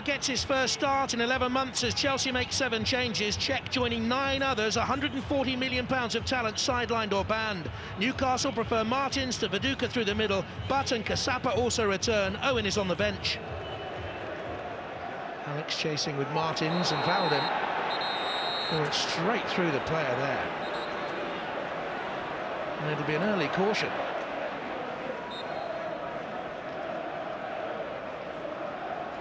Gets his first start in 11 months as Chelsea make 7 changes. Czech joining 9 others, £140 million of talent sidelined or banned. Newcastle prefer Martins to Viduka through the middle. Butt and Kasapa also return. Owen is on the bench. Alex chasing with Martins and fouled him. He went straight through the player there. And it'll be an early caution.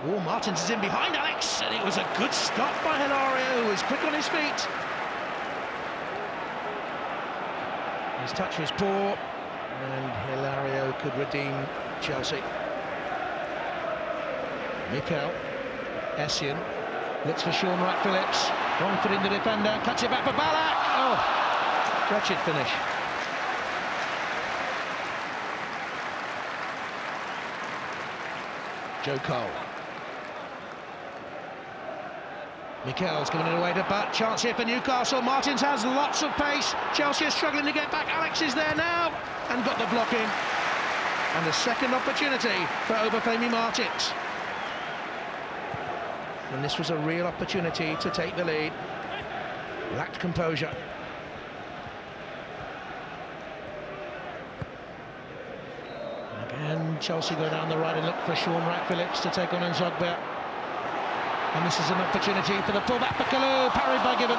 Oh, Martins is in behind Alex, and it was a good stop by Hilario, who was quick on his feet. His touch was poor, and Hilario could redeem Chelsea. Mikel Essien looks for Sean Wright-Phillips. Wrong foot in the defender, cuts it back for Ballack. Oh, wretched finish. Joe Cole. Mikel's giving it away to Butt. Chance here for Newcastle. Martins has lots of pace. Chelsea is struggling to get back. Alex is there now and got the block in. And a second opportunity for Obafemi Martins. And this was a real opportunity to take the lead. Lacked composure. And again, Chelsea go down the right and look for Sean Wright-Phillips to take on Nzogbia. And this is an opportunity for the pullback for Kalou, parried by Gibbon.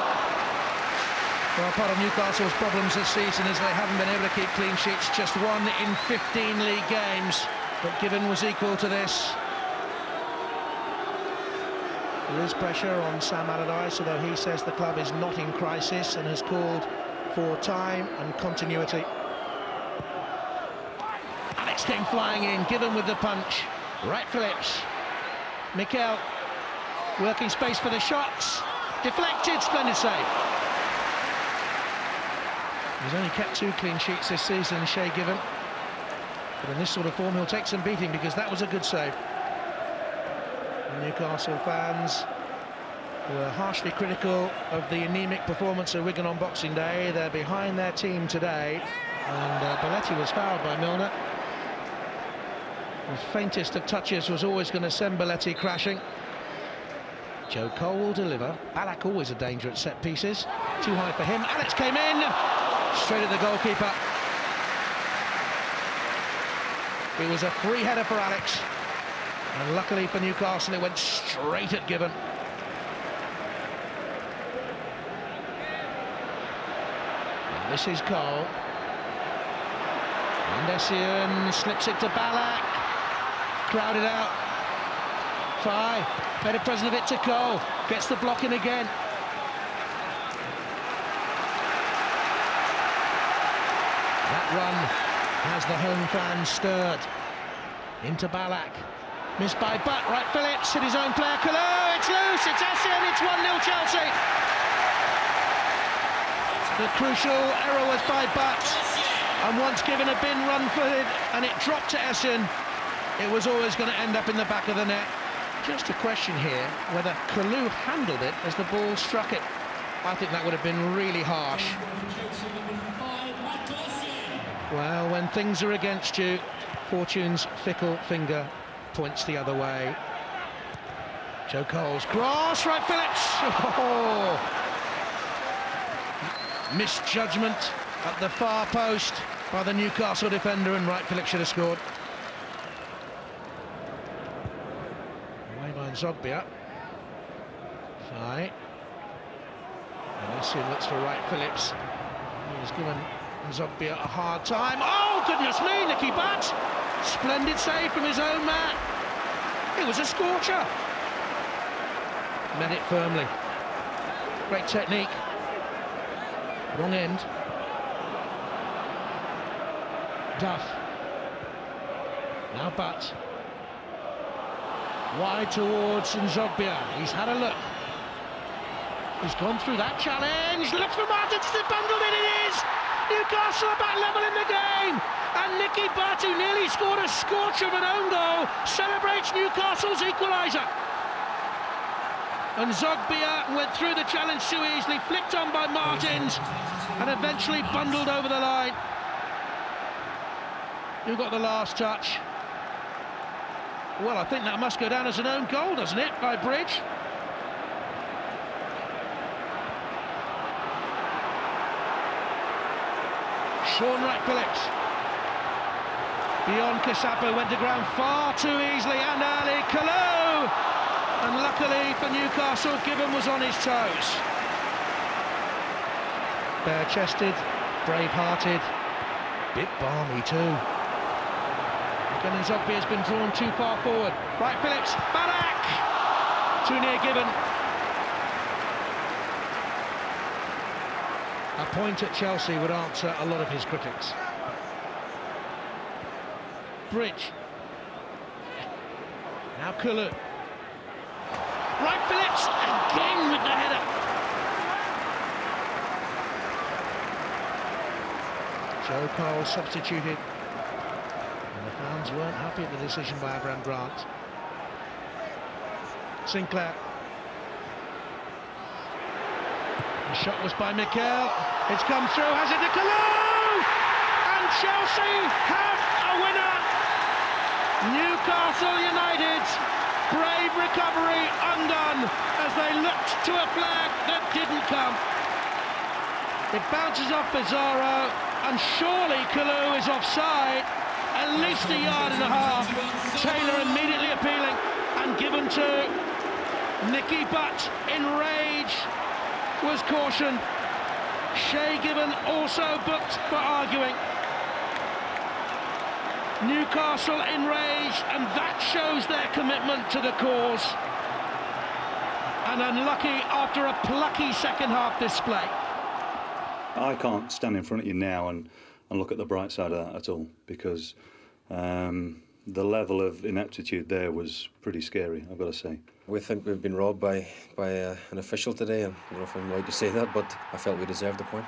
Well, part of Newcastle's problems this season is they haven't been able to keep clean sheets, just 1 in 15 league games. But Gibbon was equal to this. There is pressure on Sam Allardyce, although he says the club is not in crisis and has called for time and continuity. Alex came flying in, Gibbon with the punch. Wright-Phillips. Mikel. Working space for the shots. Deflected, splendid save. He's only kept 2 clean sheets this season, Shea Gibbon. But in this sort of form, he'll take some beating because that was a good save. The Newcastle fans were harshly critical of the anemic performance of Wigan on Boxing Day. They're behind their team today. And Belletti was fouled by Milner. The faintest of touches was always going to send Belletti crashing. Joe Cole will deliver. Ballack always a danger at set pieces. Too high for him. Alex came in. Straight at the goalkeeper. It was a free header for Alex. And luckily for Newcastle, it went straight at Gibbon. Now this is Cole. And Essien slips it to Ballack. Crowded out. Fye. Better present of it to Cole. Gets the block in again. That run has the home fans stirred. Into Ballack. Missed by Butt. Wright-Phillips hit his own player. Kalou. It's loose. It's Essien. It's 1-0 Chelsea. The crucial error was by Butt. And once given a bin run footed and it dropped to Essien, it was always going to end up in the back of the net. Just a question here whether Kalou handled it as the ball struck it. I think that would have been really harsh. Well, when things are against you, fortune's fickle finger points the other way. Joe Cole's cross, Wright-Phillips. Oh. Misjudgment at the far post by the Newcastle defender, and Wright-Phillips should have scored. By Nzogbia. Fye. And Essien looks for Wright-Phillips. He's given Nzogbia a hard time. Oh, goodness me, Nicky Butt! Splendid save from his own man. It was a scorcher. Met it firmly. Great technique. Wrong end. Duff. Now Butt. Wide towards Nzogbia. He's had a look. He's gone through that challenge. Looks for Martins. It's bundled in. It is. Newcastle are back level in the game. And Nicky Butt, who nearly scored a scorcher of an own goal, celebrates Newcastle's equaliser. And Nzogbia went through the challenge too easily, flicked on by Martins, and eventually bundled over the line. Who got the last touch? Well, I think that must go down as an own goal, doesn't it, by Bridge? Sean Wright-Phillips. Beyond Kasapo, went to ground far too easily and early. Kalou! And luckily for Newcastle, Gibbon was on his toes. Bare-chested, brave-hearted, bit balmy too. Again, Zogby has been drawn too far forward. Wright-Phillips, Barak! Too near Gibbon. A point at Chelsea would answer a lot of his critics. Bridge. Now Kalou. Wright-Phillips again with the header. Joe Cole substituted. And the fans weren't happy at the decision by Abraham Grant. Sinclair. The shot was by Mikel. It's come through, has it to Kalou? And Chelsea have a winner! Newcastle United's brave recovery undone as they looked to a flag that didn't come. It bounces off Pizarro, and surely Kalou is offside, at least a yard and a half. Taylor immediately appealing, and given to Nicky Butt in rage was cautioned. Shay Gibbon also booked for arguing. Newcastle enraged, and that shows their commitment to the cause. And unlucky after a plucky second half display. I can't stand in front of you now and look at the bright side of that at all, because the level of ineptitude there was pretty scary, I've got to say. We think we've been robbed by an official today, and I don't know if I'm allowed to say that, but I felt we deserved the point.